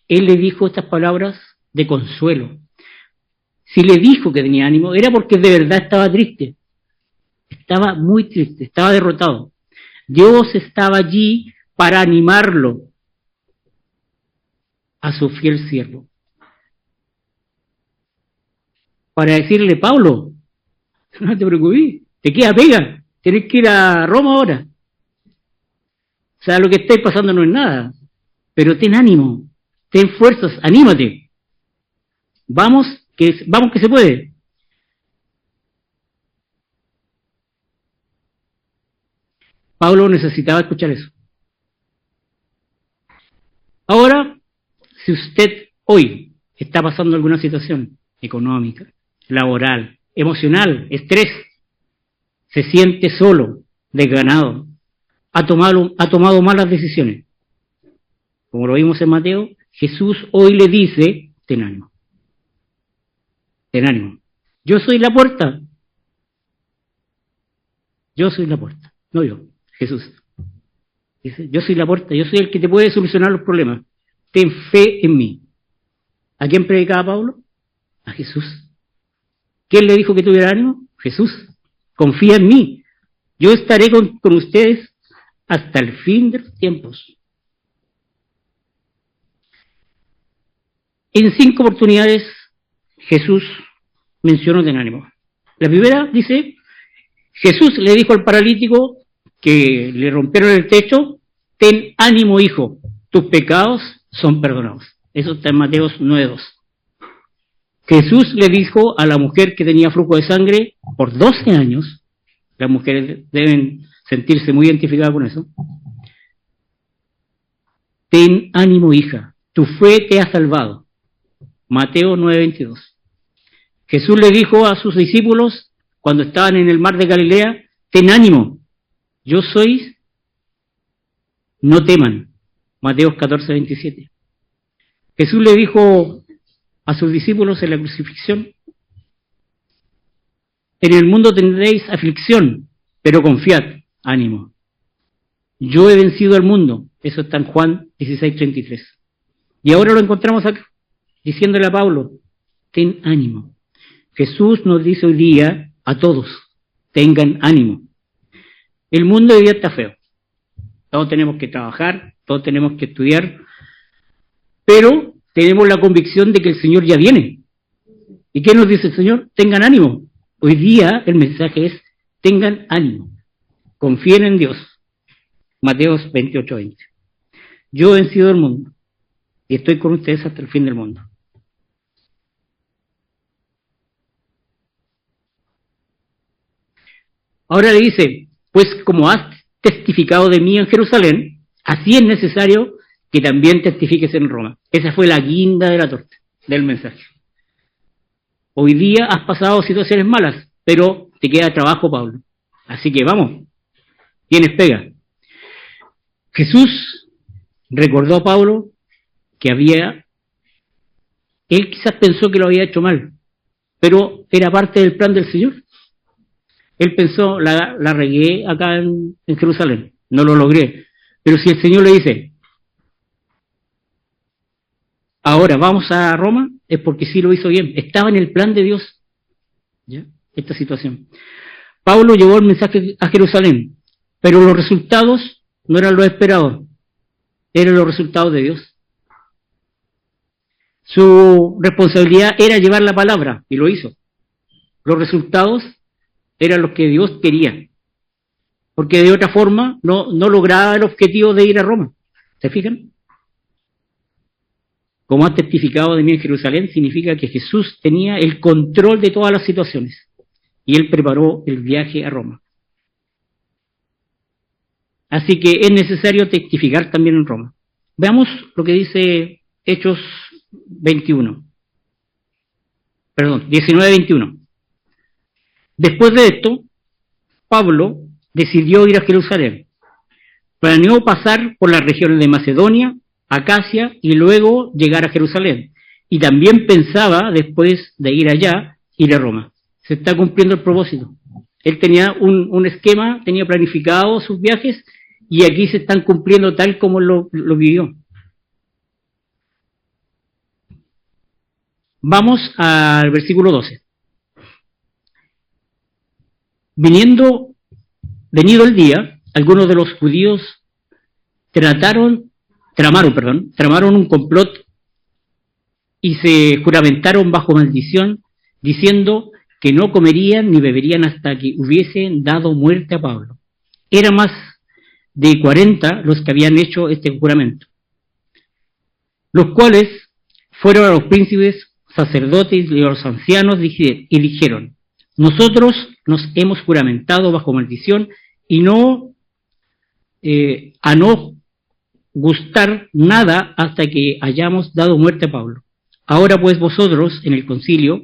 Él le dijo estas palabras de consuelo. Si le dijo que tenía ánimo, era porque de verdad estaba triste. Estaba muy triste, estaba derrotado. Dios estaba allí para animarlo a su fiel siervo. Para decirle, Pablo, no te preocupes, te queda pega, tenés que ir a Roma ahora. O sea, lo que estáis pasando no es nada, pero ten ánimo, ten fuerzas, anímate. Vamos que se puede. Pablo necesitaba escuchar eso. Ahora, si usted hoy está pasando alguna situación económica, laboral, emocional, estrés, se siente solo, desganado, ha tomado malas decisiones, como lo vimos en Mateo, Jesús hoy le dice, ten ánimo. Ten ánimo. Yo soy la puerta. Yo soy la puerta. No yo, Jesús. Dice, yo soy la puerta, yo soy el que te puede solucionar los problemas. Ten fe en mí. ¿A quién predicaba Pablo? A Jesús. ¿Quién le dijo que tuviera ánimo? Jesús. Confía en mí. Yo estaré con ustedes hasta el fin de los tiempos. En 5 oportunidades Jesús mencionó ten ánimo. La primera dice, Jesús le dijo al paralítico que le rompieron el techo, ten ánimo hijo, tus pecados son perdonados. Eso está en Mateo 9:2. Jesús le dijo a la mujer que tenía flujo de sangre por 12 años, las mujeres deben sentirse muy identificadas con eso, ten ánimo hija, tu fe te ha salvado. Mateo 9:22. Jesús le dijo a sus discípulos cuando estaban en el mar de Galilea, ten ánimo, yo soy, no teman. Mateo 14:27. Jesús le dijo a sus discípulos en la crucifixión, en el mundo tendréis aflicción, pero confiad, ánimo. Yo he vencido al mundo. Eso está en Juan 16:33. Y ahora lo encontramos acá, diciéndole a Pablo, ten ánimo. Jesús nos dice hoy día a todos, tengan ánimo. El mundo hoy día está feo. Todos tenemos que trabajar, todos tenemos que estudiar, pero tenemos la convicción de que el Señor ya viene. ¿Y qué nos dice el Señor? Tengan ánimo. Hoy día el mensaje es, tengan ánimo. Confíen en Dios. Mateo 28:20. Yo he vencido el mundo y estoy con ustedes hasta el fin del mundo. Ahora le dice, pues como has testificado de mí en Jerusalén, así es necesario que también testifiques en Roma. Esa fue la guinda de la torta, del mensaje. Hoy día has pasado situaciones malas, pero te queda trabajo, Pablo. Así que vamos, tienes pega. Jesús recordó a Pablo que él quizás pensó que lo había hecho mal, pero era parte del plan del Señor. Él pensó, la regué acá en Jerusalén, no lo logré. Pero si el Señor le dice, ahora vamos a Roma, es porque sí lo hizo bien. Estaba en el plan de Dios, ¿ya? Esta situación. Pablo llevó el mensaje a Jerusalén, pero los resultados no eran los esperados, eran los resultados de Dios. Su responsabilidad era llevar la palabra, y lo hizo. Los resultados eran los que Dios quería, porque de otra forma no lograba el objetivo de ir a Roma. ¿Se fijan? Como has testificado de mí en Jerusalén, significa que Jesús tenía el control de todas las situaciones, y Él preparó el viaje a Roma. Así que es necesario testificar también en Roma. Veamos lo que dice Hechos 19:21. Después de esto, Pablo decidió ir a Jerusalén. Planeó pasar por las regiones de Macedonia, Acacia y luego llegar a Jerusalén. Y también pensaba, después de ir allá, ir a Roma. Se está cumpliendo el propósito. Él tenía un esquema, tenía planificado sus viajes y aquí se están cumpliendo tal como lo vivió. Vamos al versículo 12. Venido el día, algunos de los judíos tramaron un complot y se juramentaron bajo maldición, diciendo que no comerían ni beberían hasta que hubiesen dado muerte a Pablo. Eran más de 40 los que habían hecho este juramento, los cuales fueron a los príncipes, sacerdotes y a los ancianos y dijeron: nosotros nos hemos juramentado bajo maldición y a no gustar nada hasta que hayamos dado muerte a Pablo. Ahora pues vosotros en el concilio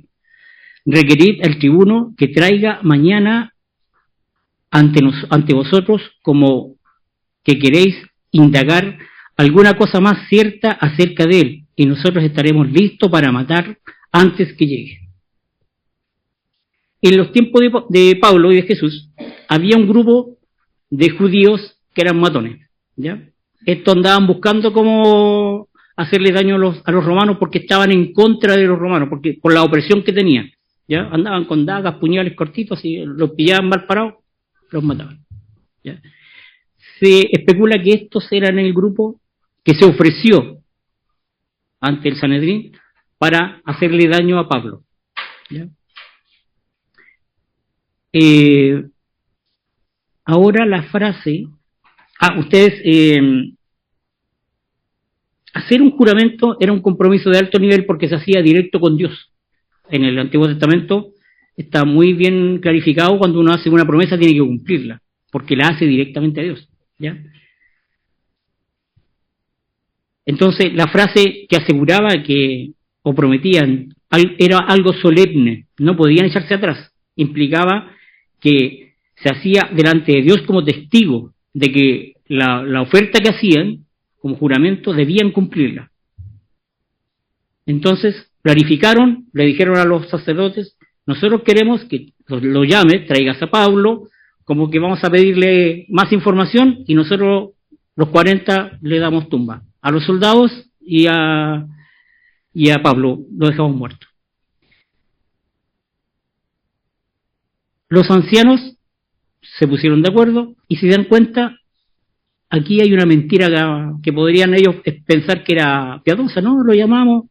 requerid al tribuno que traiga mañana ante vosotros como que queréis indagar alguna cosa más cierta acerca de él, y nosotros estaremos listos para matar antes que llegue. En los tiempos de Pablo y de Jesús había un grupo de judíos que eran matones, ¿ya? Estos andaban buscando cómo hacerle daño a los romanos porque estaban en contra de los romanos, por la opresión que tenían, ¿ya? Andaban con dagas, puñales cortitos y los pillaban mal parados, los mataban, ¿ya? Se especula que estos eran el grupo que se ofreció ante el Sanedrín para hacerle daño a Pablo, ¿ya? Ahora la frase, hacer un juramento era un compromiso de alto nivel porque se hacía directo con Dios. En el Antiguo Testamento está muy bien clarificado: cuando uno hace una promesa tiene que cumplirla, porque la hace directamente a Dios, ¿ya? Entonces la frase que aseguraba o prometían era algo solemne, no podían echarse atrás, implicaba que se hacía delante de Dios como testigo de que la oferta que hacían como juramento debían cumplirla. Entonces clarificaron, le dijeron a los sacerdotes: nosotros queremos que lo llames, traigas a Pablo, como que vamos a pedirle más información, y nosotros los 40 le damos tumba a los soldados y a Pablo lo dejamos muerto. Los ancianos se pusieron de acuerdo y se dan cuenta, aquí hay una mentira que podrían ellos pensar que era piadosa, ¿no? Lo llamamos,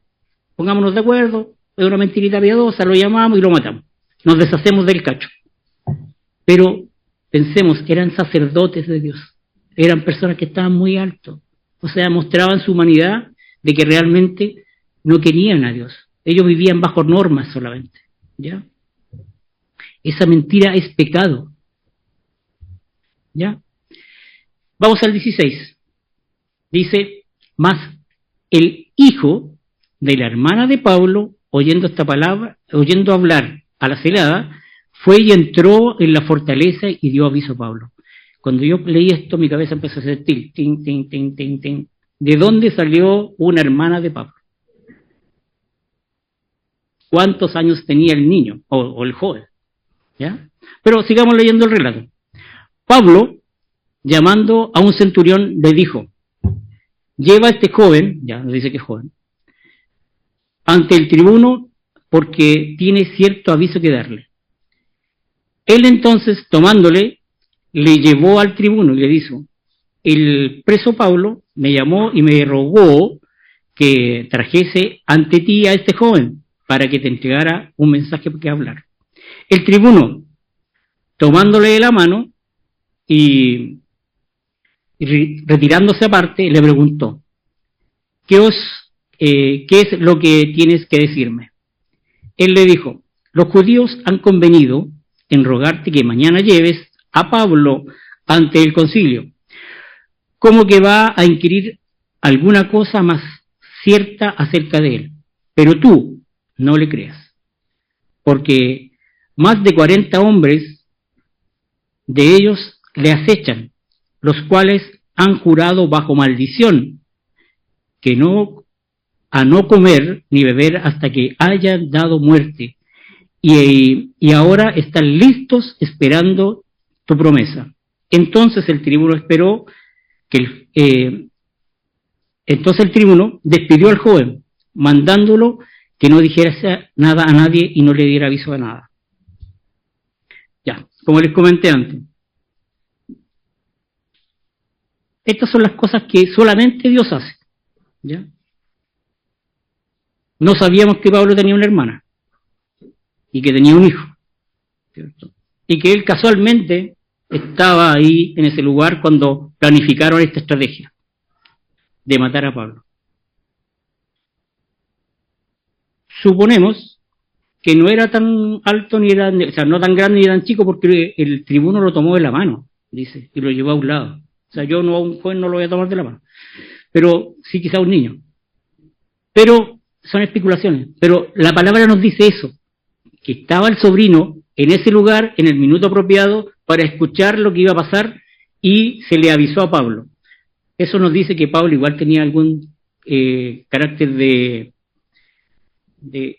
pongámonos de acuerdo, es una mentirita piadosa, lo llamamos y lo matamos, nos deshacemos del cacho. Pero pensemos, eran sacerdotes de Dios, eran personas que estaban muy altos. O sea, mostraban su humanidad de que realmente no querían a Dios. Ellos vivían bajo normas solamente, ¿ya? Esa mentira es pecado, ¿ya? Vamos al 16. Dice, mas el hijo de la hermana de Pablo, oyendo esta palabra, oyendo hablar a la celada, fue y entró en la fortaleza y dio aviso a Pablo. Cuando yo leí esto, mi cabeza empezó a hacer ting, ting, ting, ting, ting, ting. ¿De dónde salió una hermana de Pablo? ¿Cuántos años tenía el niño o el joven? ¿Ya? Pero sigamos leyendo el relato. Pablo, llamando a un centurión, le dijo, lleva a este joven, ya nos dice que es joven, ante el tribuno porque tiene cierto aviso que darle. Él entonces, tomándole, le llevó al tribuno y le dijo, el preso Pablo me llamó y me rogó que trajese ante ti a este joven para que te entregara un mensaje que hablar. El tribuno, tomándole de la mano y retirándose aparte, le preguntó, ¿qué es lo que tienes que decirme? Él le dijo, los judíos han convenido en rogarte que mañana lleves a Pablo ante el concilio, como que va a inquirir alguna cosa más cierta acerca de él. Pero tú no le creas, porque más de 40 hombres de ellos le acechan, los cuales han jurado bajo maldición que a no comer ni beber hasta que hayan dado muerte, y ahora están listos esperando tu promesa. Entonces el tribuno esperó entonces el tribuno despidió al joven, mandándolo que no dijera nada a nadie y no le diera aviso de nada. Ya, como les comenté antes, estas son las cosas que solamente Dios hace, ¿ya? No sabíamos que Pablo tenía una hermana y que tenía un hijo, ¿cierto? Y que él casualmente estaba ahí en ese lugar cuando planificaron esta estrategia de matar a Pablo. Suponemos que no era tan alto ni era, o sea, no tan grande ni tan chico, porque el tribuno lo tomó de la mano, dice, y lo llevó a un lado. O sea, yo no, a un joven no lo voy a tomar de la mano, pero sí quizá a un niño. Pero son especulaciones. Pero la palabra nos dice eso, que estaba el sobrino en ese lugar, en el minuto apropiado, para escuchar lo que iba a pasar, y se le avisó a Pablo. Eso nos dice que Pablo igual tenía algún carácter de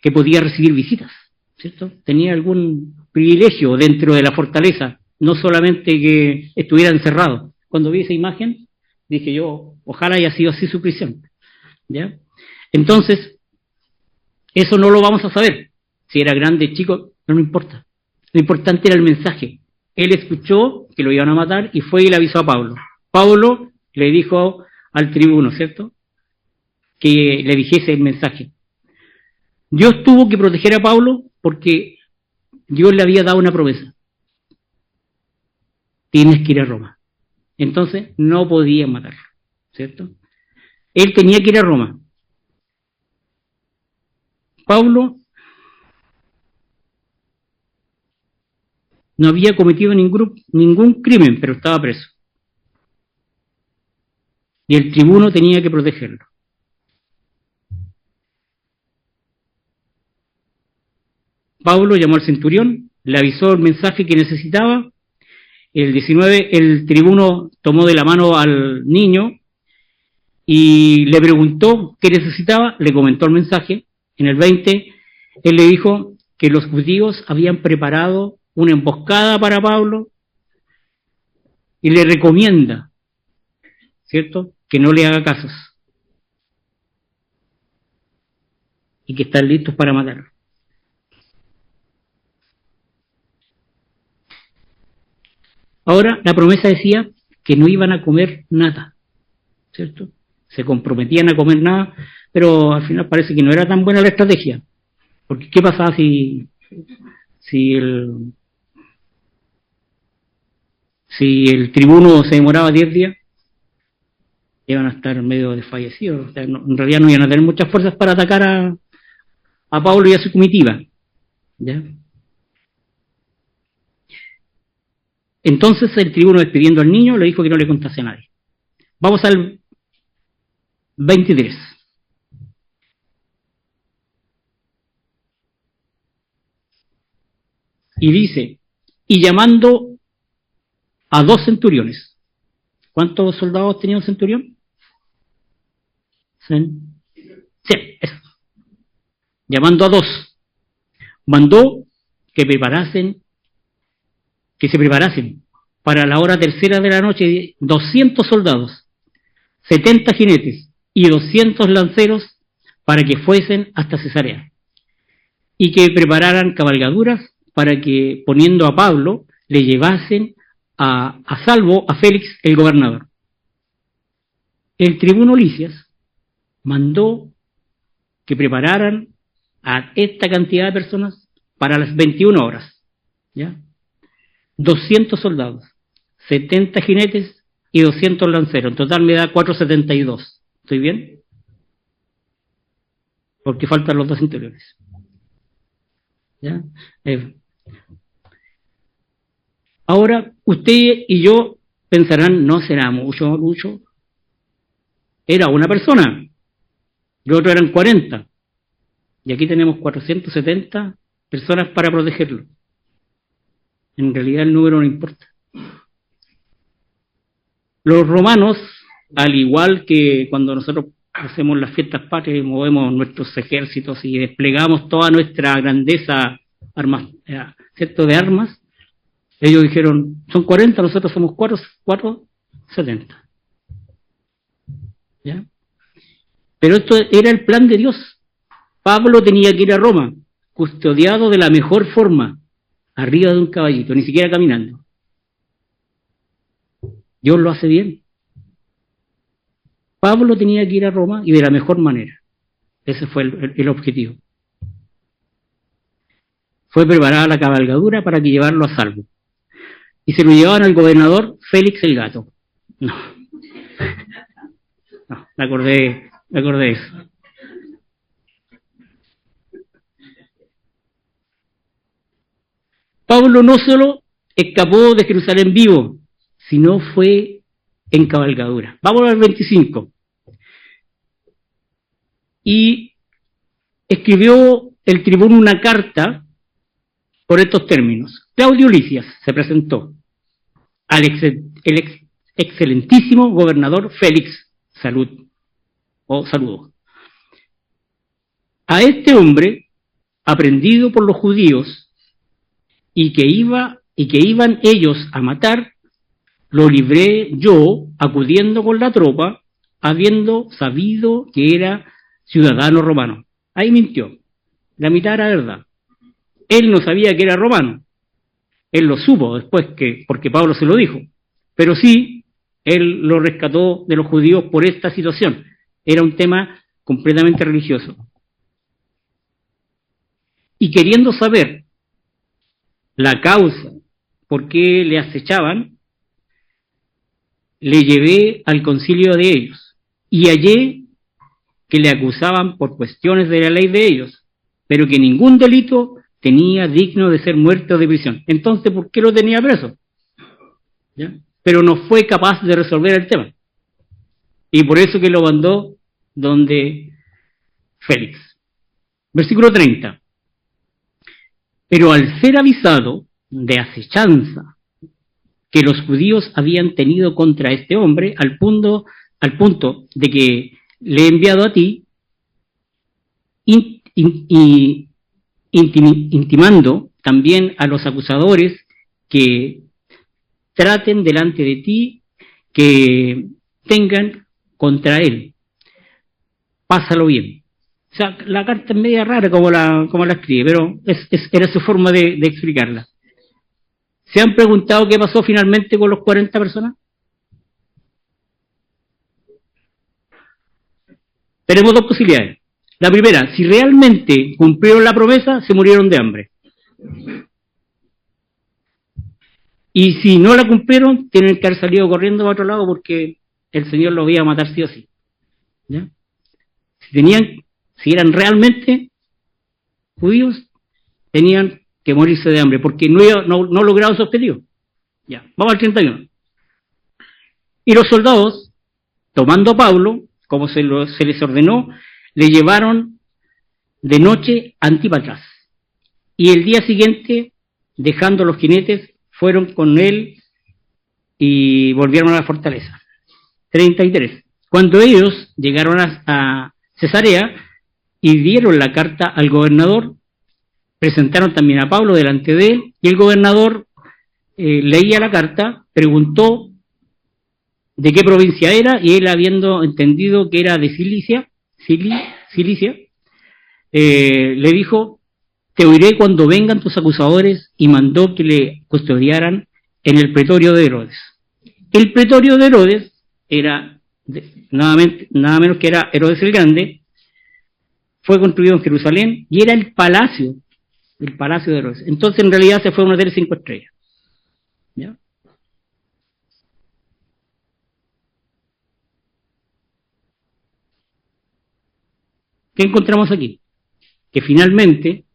que podía recibir visitas, ¿cierto? Tenía algún privilegio dentro de la fortaleza, no solamente que estuviera encerrado. Cuando vi esa imagen, dije yo, ojalá haya sido así su prisión, ¿ya? Entonces, eso no lo vamos a saber. Si era grande, chico, no importa. Lo importante era el mensaje. Él escuchó que lo iban a matar y fue y le avisó a Pablo. Pablo le dijo al tribuno, ¿cierto?, que le dijese el mensaje. Dios tuvo que proteger a Pablo porque Dios le había dado una promesa. Tienes que ir a Roma. Entonces no podían matarlo, ¿cierto? Él tenía que ir a Roma. Pablo no había cometido ningún crimen, pero estaba preso. Y el tribuno tenía que protegerlo. Pablo llamó al centurión, le avisó el mensaje que necesitaba. El 19, el tribuno tomó de la mano al niño y le preguntó qué necesitaba, le comentó el mensaje. En el 20, él le dijo que los judíos habían preparado una emboscada para Pablo y le recomienda, ¿cierto?, que no le haga casos y que están listos para matarlo. Ahora, la promesa decía que no iban a comer nada, ¿cierto? Se comprometían a comer nada, pero al final parece que no era tan buena la estrategia. Porque ¿qué pasaba si el tribuno se demoraba 10 días? iban a estar medio desfallecidos, o sea, en realidad no iban a tener muchas fuerzas para atacar a Pablo y a su comitiva, ¿ya? Entonces el tribuno, despidiendo al niño, le dijo que no le contase a nadie. Vamos al 23. Y dice, y llamando a 2 centuriones. ¿Cuántos soldados tenía un centurión? 100, eso. Llamando a 2, mandó que se preparasen para la hora tercera de la noche 200 soldados, 70 jinetes y 200 lanceros para que fuesen hasta Cesarea, y que prepararan cabalgaduras para que, poniendo a Pablo, le llevasen a salvo a Félix el gobernador. El tribuno Licias mandó que prepararan a esta cantidad de personas para las 21 horas, ¿ya? 200 soldados, 70 jinetes y 200 lanceros. En total me da 472. ¿Estoy bien? Porque faltan los 2 centuriones. ¿Ya? Ahora, usted y yo pensarán, no será mucho. Era una persona, los otros eran 40. Y aquí tenemos 470 personas para protegerlo. En realidad el número no importa. Los romanos, al igual que cuando nosotros hacemos las fiestas patrias y movemos nuestros ejércitos y desplegamos toda nuestra grandeza ¿cierto? De armas, ellos dijeron, son 40, nosotros somos 470. ¿Ya? Pero esto era el plan de Dios. Pablo tenía que ir a Roma, custodiado de la mejor forma, arriba de un caballito, ni siquiera caminando. Dios lo hace bien. Pablo tenía que ir a Roma y de la mejor manera. Ese fue el objetivo. Fue preparada la cabalgadura para que llevarlo a salvo. Y se lo llevaban al gobernador Félix el Gato. No, me acordé de eso. Pablo no solo escapó de Jerusalén vivo, sino fue en cabalgadura. Vamos al 25. Y escribió el tribuno una carta por estos términos. Claudio Licias se presentó al excelentísimo gobernador Félix, saludo. A este hombre, aprendido por los judíos, y que iban ellos a matar, lo libré yo, acudiendo con la tropa, habiendo sabido que era ciudadano romano. Ahí mintió. La mitad era verdad. Él no sabía que era romano. Él lo supo después, porque Pablo se lo dijo. Pero sí, él lo rescató de los judíos por esta situación. Era un tema completamente religioso. Y queriendo saber la causa por qué le acechaban, le llevé al concilio de ellos y hallé que le acusaban por cuestiones de la ley de ellos, pero que ningún delito tenía digno de ser muerte o de prisión. Entonces, ¿por qué lo tenía preso? ¿Ya? Pero no fue capaz de resolver el tema. Y por eso que lo mandó donde Félix. Versículo 30. Pero al ser avisado de acechanza que los judíos habían tenido contra este hombre, al punto de que le he enviado a ti, intimando también a los acusadores que traten delante de ti, que tengan contra él. Pásalo bien. O sea, la carta es media rara como la escribe, pero era su forma de explicarla. ¿Se han preguntado qué pasó finalmente con los 40 personas? Tenemos 2 posibilidades. La primera, si realmente cumplieron la promesa, se murieron de hambre. Y si no la cumplieron, tienen que haber salido corriendo a otro lado porque el Señor los iba a matar sí o sí. ¿Ya? Si eran realmente judíos, tenían que morirse de hambre, porque no lograron su objetivo. Ya, vamos al 31. Y los soldados, tomando a Pablo, como se les ordenó, le llevaron de noche a Antípatras. Y el día siguiente, dejando los jinetes, fueron con él y volvieron a la fortaleza. 33. Cuando ellos llegaron a Cesarea y dieron la carta al gobernador, presentaron también a Pablo delante de él, y el gobernador leía la carta, preguntó de qué provincia era, y él, habiendo entendido que era de Cilicia, le dijo: te oiré cuando vengan tus acusadores, y mandó que le custodiaran en el pretorio de Herodes. El pretorio de Herodes era nada menos que era Herodes el Grande. Fue construido en Jerusalén y era el palacio de Herodes. Entonces, en realidad, se fue a un hotel 5 estrellas. ¿Ya? ¿Qué encontramos aquí? Que finalmente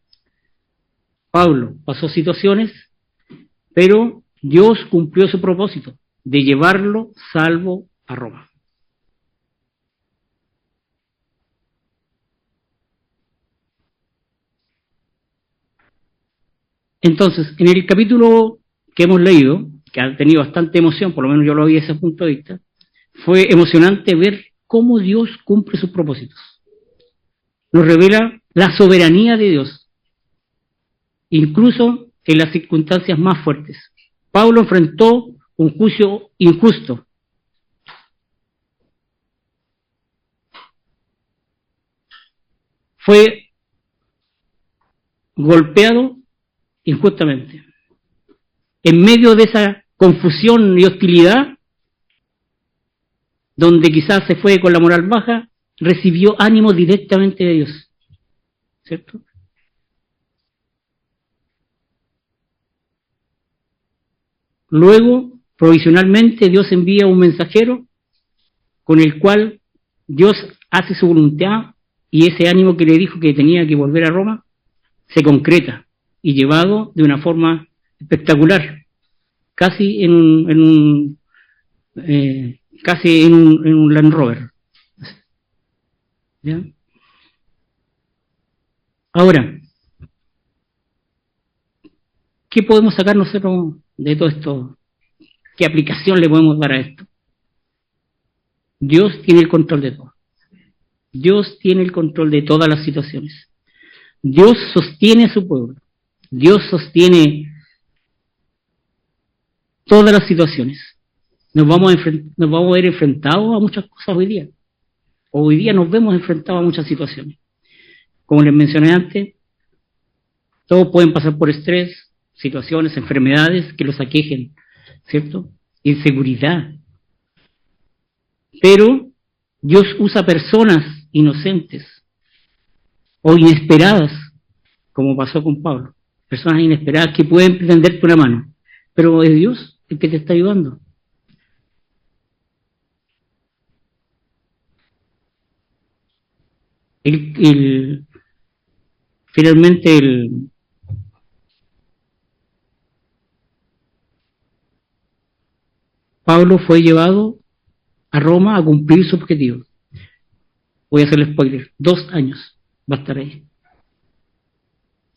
Pablo pasó situaciones, pero Dios cumplió su propósito de llevarlo salvo a Roma. Entonces, en el capítulo que hemos leído, que ha tenido bastante emoción, por lo menos yo lo vi desde ese punto de vista, fue emocionante ver cómo Dios cumple sus propósitos. Nos revela la soberanía de Dios, incluso en las circunstancias más fuertes. Pablo enfrentó un juicio injusto. Fue golpeado injustamente. En medio de esa confusión y hostilidad, donde quizás se fue con la moral baja, recibió ánimo directamente de Dios. ¿Cierto? Luego, provisionalmente, Dios envía un mensajero con el cual Dios hace su voluntad, y ese ánimo que le dijo que tenía que volver a Roma se concreta y llevado de una forma espectacular, casi en un Land Rover. ¿Ya? Ahora, ¿qué podemos sacar nosotros de todo esto? ¿Qué aplicación le podemos dar a esto? Dios tiene el control de todo. Dios tiene el control de todas las situaciones. Dios sostiene a su pueblo. Dios sostiene todas las situaciones. Nos vamos a ver enfrentados a muchas cosas hoy día. Hoy día nos vemos enfrentados a muchas situaciones. Como les mencioné antes, todos pueden pasar por estrés, situaciones, enfermedades que los aquejen, ¿cierto? Inseguridad. Pero Dios usa personas inocentes o inesperadas, como pasó con Pablo. Personas inesperadas que pueden tenderte una mano, pero es Dios el que te está ayudando. Finalmente Pablo fue llevado a Roma a cumplir su objetivo. Voy a hacerle spoiler, 2 años va a estar ahí.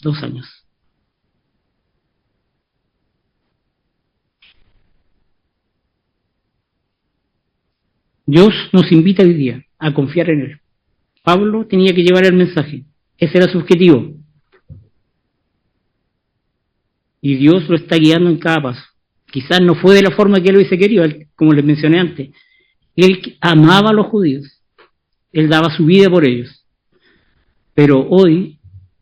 2 años. Dios nos invita hoy día a confiar en Él. Pablo tenía que llevar el mensaje. Ese era su objetivo. Y Dios lo está guiando en cada paso. Quizás no fue de la forma que él hubiese querido, como les mencioné antes. Él amaba a los judíos. Él daba su vida por ellos. Pero hoy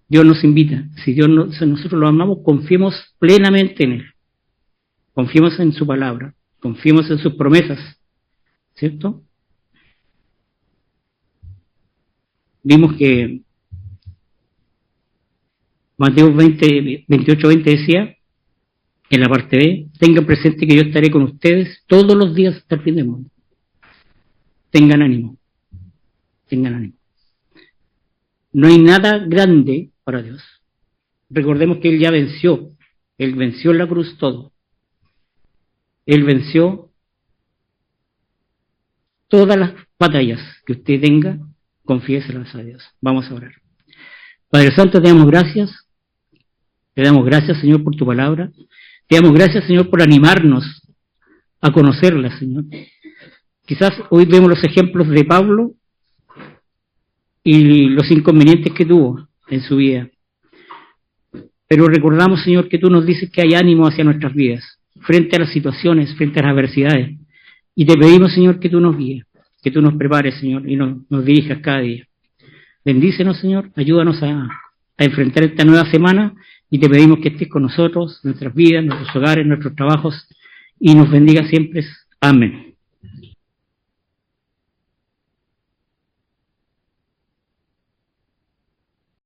Dios nos invita. Si nosotros lo amamos, confiemos plenamente en Él. Confiemos en su palabra. Confiemos en sus promesas. ¿Cierto? Vimos que Mateo 28:20 decía, en la parte B, tengan presente que yo estaré con ustedes todos los días hasta el fin del mundo. tengan ánimo. Tengan ánimo. No hay nada grande para Dios. Recordemos que Él ya venció. Él venció en la cruz todo. Él venció todas las batallas que usted tenga, confiéselas a Dios. Vamos a orar. Padre Santo, te damos gracias. Te damos gracias, Señor, por tu palabra. Te damos gracias, Señor, por animarnos a conocerla, Señor. Quizás hoy vemos los ejemplos de Pablo y los inconvenientes que tuvo en su vida. Pero recordamos, Señor, que tú nos dices que hay ánimo hacia nuestras vidas, frente a las situaciones, frente a las adversidades. Y te pedimos, Señor, que tú nos guíes, que tú nos prepares, Señor, y nos dirijas cada día. Bendícenos, Señor, ayúdanos a enfrentar esta nueva semana y te pedimos que estés con nosotros, nuestras vidas, nuestros hogares, nuestros trabajos y nos bendiga siempre. Amén.